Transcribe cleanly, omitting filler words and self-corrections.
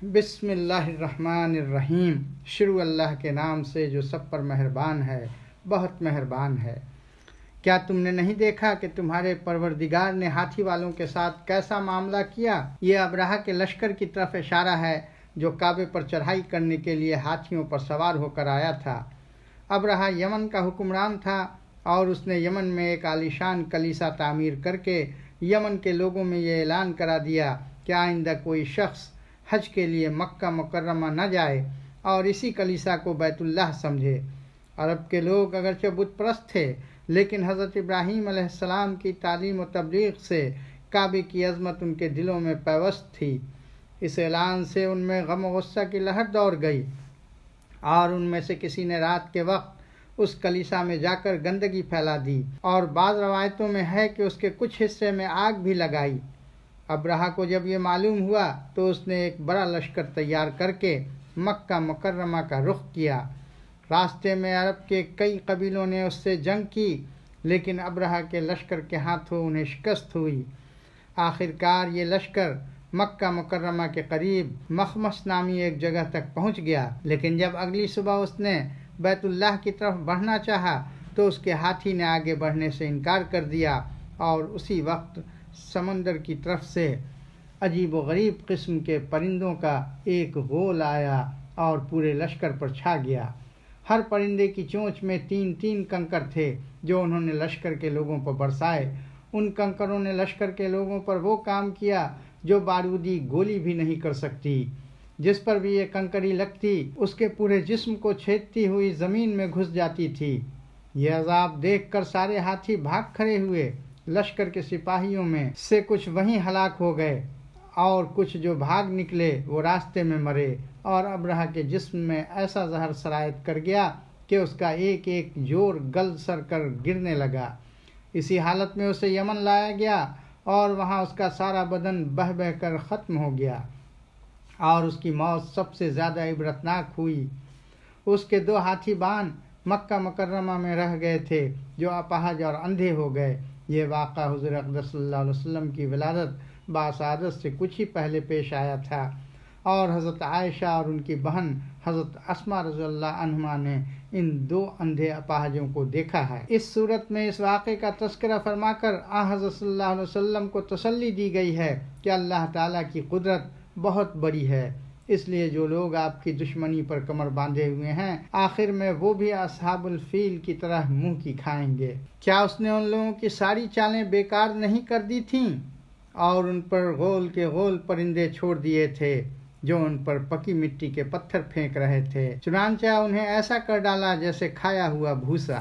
بسم اللہ الرحمن الرحیم۔ شروع اللہ کے نام سے جو سب پر مہربان ہے، بہت مہربان ہے۔ کیا تم نے نہیں دیکھا کہ تمہارے پروردگار نے ہاتھی والوں کے ساتھ کیسا معاملہ کیا؟ یہ ابرہہ کے لشکر کی طرف اشارہ ہے جو کعبے پر چڑھائی کرنے کے لیے ہاتھیوں پر سوار ہو کر آیا تھا۔ ابرہہ یمن کا حکمران تھا اور اس نے یمن میں ایک عالیشان کلیسا تعمیر کر کے یمن کے لوگوں میں یہ اعلان کرا دیا کہ آئندہ کوئی شخص حج کے لیے مکہ مکرمہ نہ جائے اور اسی کلیسا کو بیت اللہ سمجھے۔ عرب کے لوگ اگرچہ بت پرست تھے، لیکن حضرت ابراہیم علیہ السلام کی تعلیم و تبلیغ سے کعبے کی عظمت ان کے دلوں میں پیوست تھی۔ اس اعلان سے ان میں غم و غصہ کی لہر دوڑ گئی اور ان میں سے کسی نے رات کے وقت اس کلیسا میں جا کر گندگی پھیلا دی، اور بعض روایتوں میں ہے کہ اس کے کچھ حصے میں آگ بھی لگائی۔ ابرہہ کو جب یہ معلوم ہوا تو اس نے ایک بڑا لشکر تیار کر کے مکہ مکرمہ کا رخ کیا۔ راستے میں عرب کے کئی قبیلوں نے اس سے جنگ کی، لیکن ابرہہ کے لشکر کے ہاتھوں انہیں شکست ہوئی۔ آخرکار یہ لشکر مکہ مکرمہ کے قریب مخمس نامی ایک جگہ تک پہنچ گیا، لیکن جب اگلی صبح اس نے بیت اللہ کی طرف بڑھنا چاہا تو اس کے ہاتھی نے آگے بڑھنے سے انکار کر دیا، اور اسی وقت سمندر کی طرف سے عجیب و غریب قسم کے پرندوں کا ایک غول آیا اور پورے لشکر پر چھا گیا۔ ہر پرندے کی چونچ میں 3 کنکر تھے جو انہوں نے لشکر کے لوگوں پر برسائے۔ ان کنکروں نے لشکر کے لوگوں پر وہ کام کیا جو بارودی گولی بھی نہیں کر سکتی۔ جس پر بھی یہ کنکری لگتی اس کے پورے جسم کو چھیدتی ہوئی زمین میں گھس جاتی تھی۔ یہ عذاب دیکھ کر سارے ہاتھی بھاگ کھڑے ہوئے۔ لشکر کے سپاہیوں میں سے کچھ وہیں ہلاک ہو گئے اور کچھ جو بھاگ نکلے وہ راستے میں مرے، اور ابرہہ کے جسم میں ایسا زہر سرایت کر گیا کہ اس کا ایک ایک جوڑ گل سر کر گرنے لگا۔ اسی حالت میں اسے یمن لایا گیا اور وہاں اس کا سارا بدن بہہ بہہ کر ختم ہو گیا، اور اس کی موت سب سے زیادہ عبرتناک ہوئی۔ اس کے 2 ہاتھی بان مکہ مکرمہ میں رہ گئے تھے جو اپاہج اور اندھے ہو گئے۔ یہ واقعہ حضور اقدس صلی اللہ علیہ وسلم کی ولادت باسعادت سے کچھ ہی پہلے پیش آیا تھا، اور حضرت عائشہ اور ان کی بہن حضرت اسماء رضی اللہ عنہما نے ان 2 اندھے اپاہجوں کو دیکھا ہے۔ اس صورت میں اس واقعے کا تذکرہ فرما کر حضرت صلی اللہ علیہ وسلم کو تسلی دی گئی ہے کہ اللہ تعالیٰ کی قدرت بہت بڑی ہے، اس لیے جو لوگ آپ کی دشمنی پر کمر باندھے ہوئے ہیں، آخر میں وہ بھی اصحاب الفیل کی طرح منہ کی کھائیں گے۔ کیا اس نے ان لوگوں کی ساری چالیں بیکار نہیں کر دی تھیں اور ان پر غول کے غول پرندے چھوڑ دیے تھے جو ان پر پکی مٹی کے پتھر پھینک رہے تھے؟ چنانچہ انہیں ایسا کر ڈالا جیسے کھایا ہوا بھوسا۔